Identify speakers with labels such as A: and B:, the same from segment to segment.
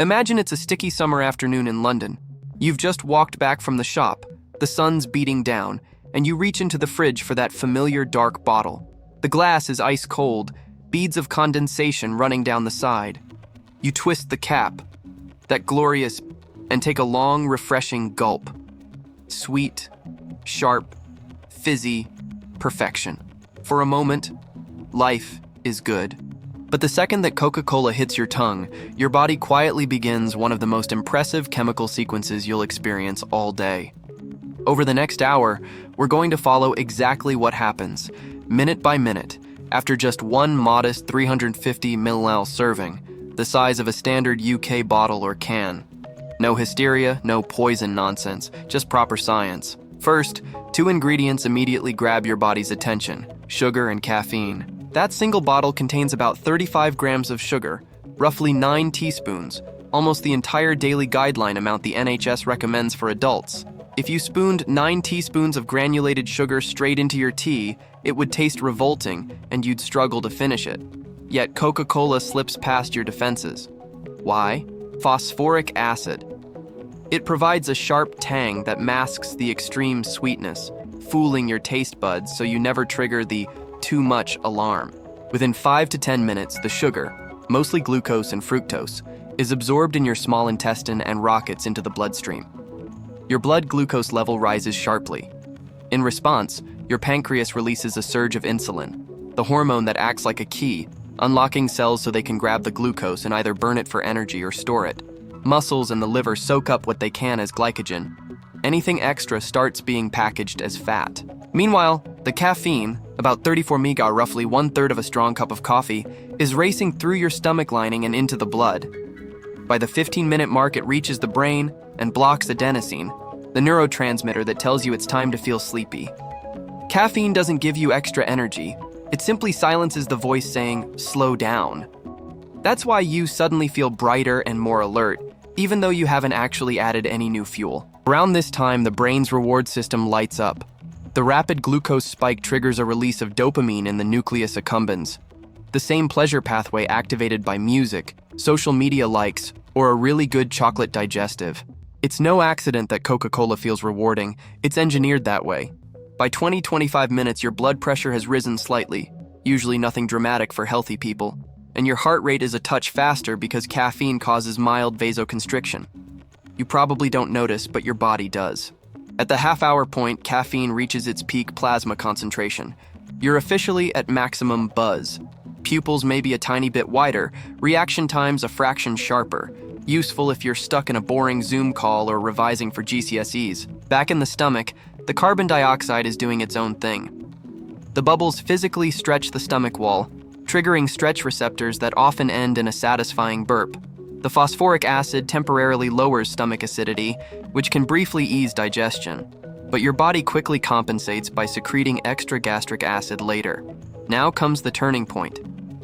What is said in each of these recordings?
A: Imagine it's a sticky summer afternoon in London. You've just walked back from the shop, the sun's beating down, and you reach into the fridge for that familiar dark bottle. The glass is ice cold, beads of condensation running down the side. You twist the cap, that glorious, and take a long, refreshing gulp. Sweet, sharp, fizzy, perfection. For a moment, life is good. But the second that Coca-Cola hits your tongue, your body quietly begins one of the most impressive chemical sequences you'll experience all day. Over the next hour, we're going to follow exactly what happens, minute by minute, after just one modest 350 ml serving, the size of a standard UK bottle or can. No hysteria, no poison nonsense, just proper science. First, two ingredients immediately grab your body's attention: sugar and caffeine. That single bottle contains about 35 grams of sugar, roughly 9 teaspoons, almost the entire daily guideline amount the NHS recommends for adults. If you spooned 9 teaspoons of granulated sugar straight into your tea, it would taste revolting and you'd struggle to finish it. Yet Coca-Cola slips past your defenses. Why? Phosphoric acid. It provides a sharp tang that masks the extreme sweetness, fooling your taste buds so you never trigger the too much alarm. Within 5 to 10 minutes, the sugar, mostly glucose and fructose, is absorbed in your small intestine and rockets into the bloodstream. Your blood glucose level rises sharply. In response, your pancreas releases a surge of insulin, the hormone that acts like a key, unlocking cells so they can grab the glucose and either burn it for energy or store it. Muscles and the liver soak up what they can as glycogen. Anything extra starts being packaged as fat. Meanwhile, the caffeine, about 34 mg, roughly 1/3 of a strong cup of coffee, is racing through your stomach lining and into the blood. By the 15-minute mark, it reaches the brain and blocks adenosine, the neurotransmitter that tells you it's time to feel sleepy. Caffeine doesn't give you extra energy. It simply silences the voice saying, "Slow down." That's why you suddenly feel brighter and more alert, even though you haven't actually added any new fuel. Around this time, the brain's reward system lights up. The rapid glucose spike triggers a release of dopamine in the nucleus accumbens, the same pleasure pathway activated by music, social media likes, or a really good chocolate digestive. It's no accident that Coca-Cola feels rewarding. It's engineered that way. By 20-25 minutes, your blood pressure has risen slightly, usually nothing dramatic for healthy people, and your heart rate is a touch faster because caffeine causes mild vasoconstriction. You probably don't notice, but your body does. At the half-hour point, caffeine reaches its peak plasma concentration. You're officially at maximum buzz. Pupils may be a tiny bit wider, reaction times a fraction sharper. Useful if you're stuck in a boring Zoom call or revising for GCSEs. Back in the stomach, the carbon dioxide is doing its own thing. The bubbles physically stretch the stomach wall, triggering stretch receptors that often end in a satisfying burp. The phosphoric acid temporarily lowers stomach acidity, which can briefly ease digestion. But your body quickly compensates by secreting extra gastric acid later. Now comes the turning point.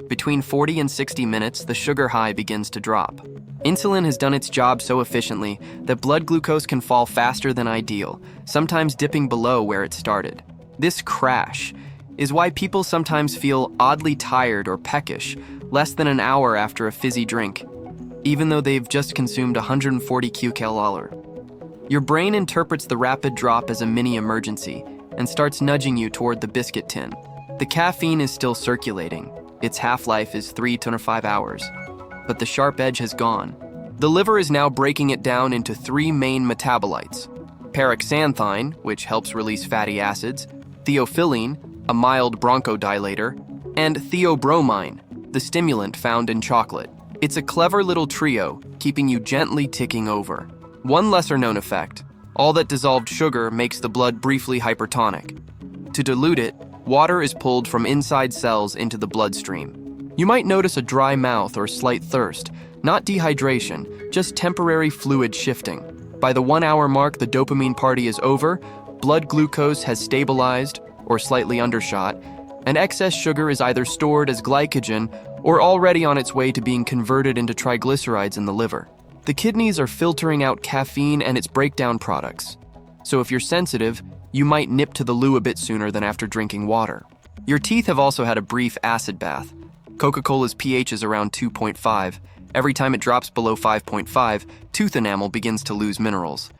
A: Between 40 and 60 minutes, the sugar high begins to drop. Insulin has done its job so efficiently that blood glucose can fall faster than ideal, sometimes dipping below where it started. This crash is why people sometimes feel oddly tired or peckish less than an hour after a fizzy drink, even though they've just consumed 140 kcal. Your brain interprets the rapid drop as a mini emergency and starts nudging you toward the biscuit tin. The caffeine is still circulating. Its half-life is 3 to 5 hours, but the sharp edge has gone. The liver is now breaking it down into 3 main metabolites: paraxanthine, which helps release fatty acids, theophylline, a mild bronchodilator, and theobromine, the stimulant found in chocolate. It's a clever little trio, keeping you gently ticking over. One lesser-known effect: all that dissolved sugar makes the blood briefly hypertonic. To dilute it, water is pulled from inside cells into the bloodstream. You might notice a dry mouth or slight thirst, not dehydration, just temporary fluid shifting. By the 1-hour mark, the dopamine party is over, blood glucose has stabilized or slightly undershot, and excess sugar is either stored as glycogen or already on its way to being converted into triglycerides in the liver. The kidneys are filtering out caffeine and its breakdown products. So if you're sensitive, you might nip to the loo a bit sooner than after drinking water. Your teeth have also had a brief acid bath. Coca-Cola's pH is around 2.5, Every time it drops below 5.5, tooth enamel begins to lose minerals.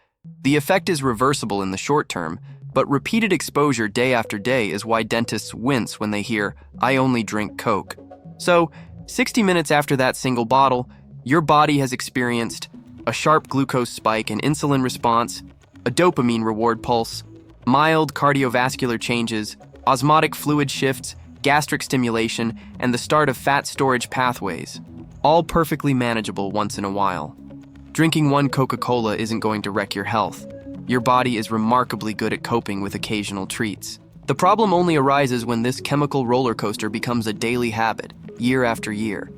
A: The effect is reversible in the short term, but repeated exposure day after day is why dentists wince when they hear, "I only drink Coke." So, 60 minutes after that single bottle, your body has experienced a sharp glucose spike and insulin response, a dopamine reward pulse, mild cardiovascular changes, osmotic fluid shifts, gastric stimulation, and the start of fat storage pathways, all perfectly manageable once in a while. Drinking one Coca-Cola isn't going to wreck your health. Your body is remarkably good at coping with occasional treats. The problem only arises when this chemical roller coaster becomes a daily habit, year after year.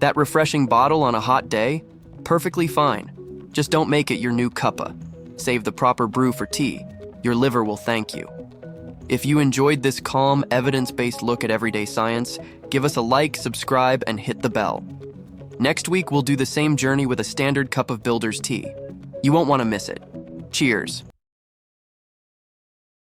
A: That refreshing bottle on a hot day? Perfectly fine. Just don't make it your new cuppa. Save the proper brew for tea. Your liver will thank you. If you enjoyed this calm, evidence-based look at everyday science, give us a like, subscribe, and hit the bell. Next week, we'll do the same journey with a standard cup of Builder's tea. You won't want to miss it. Cheers.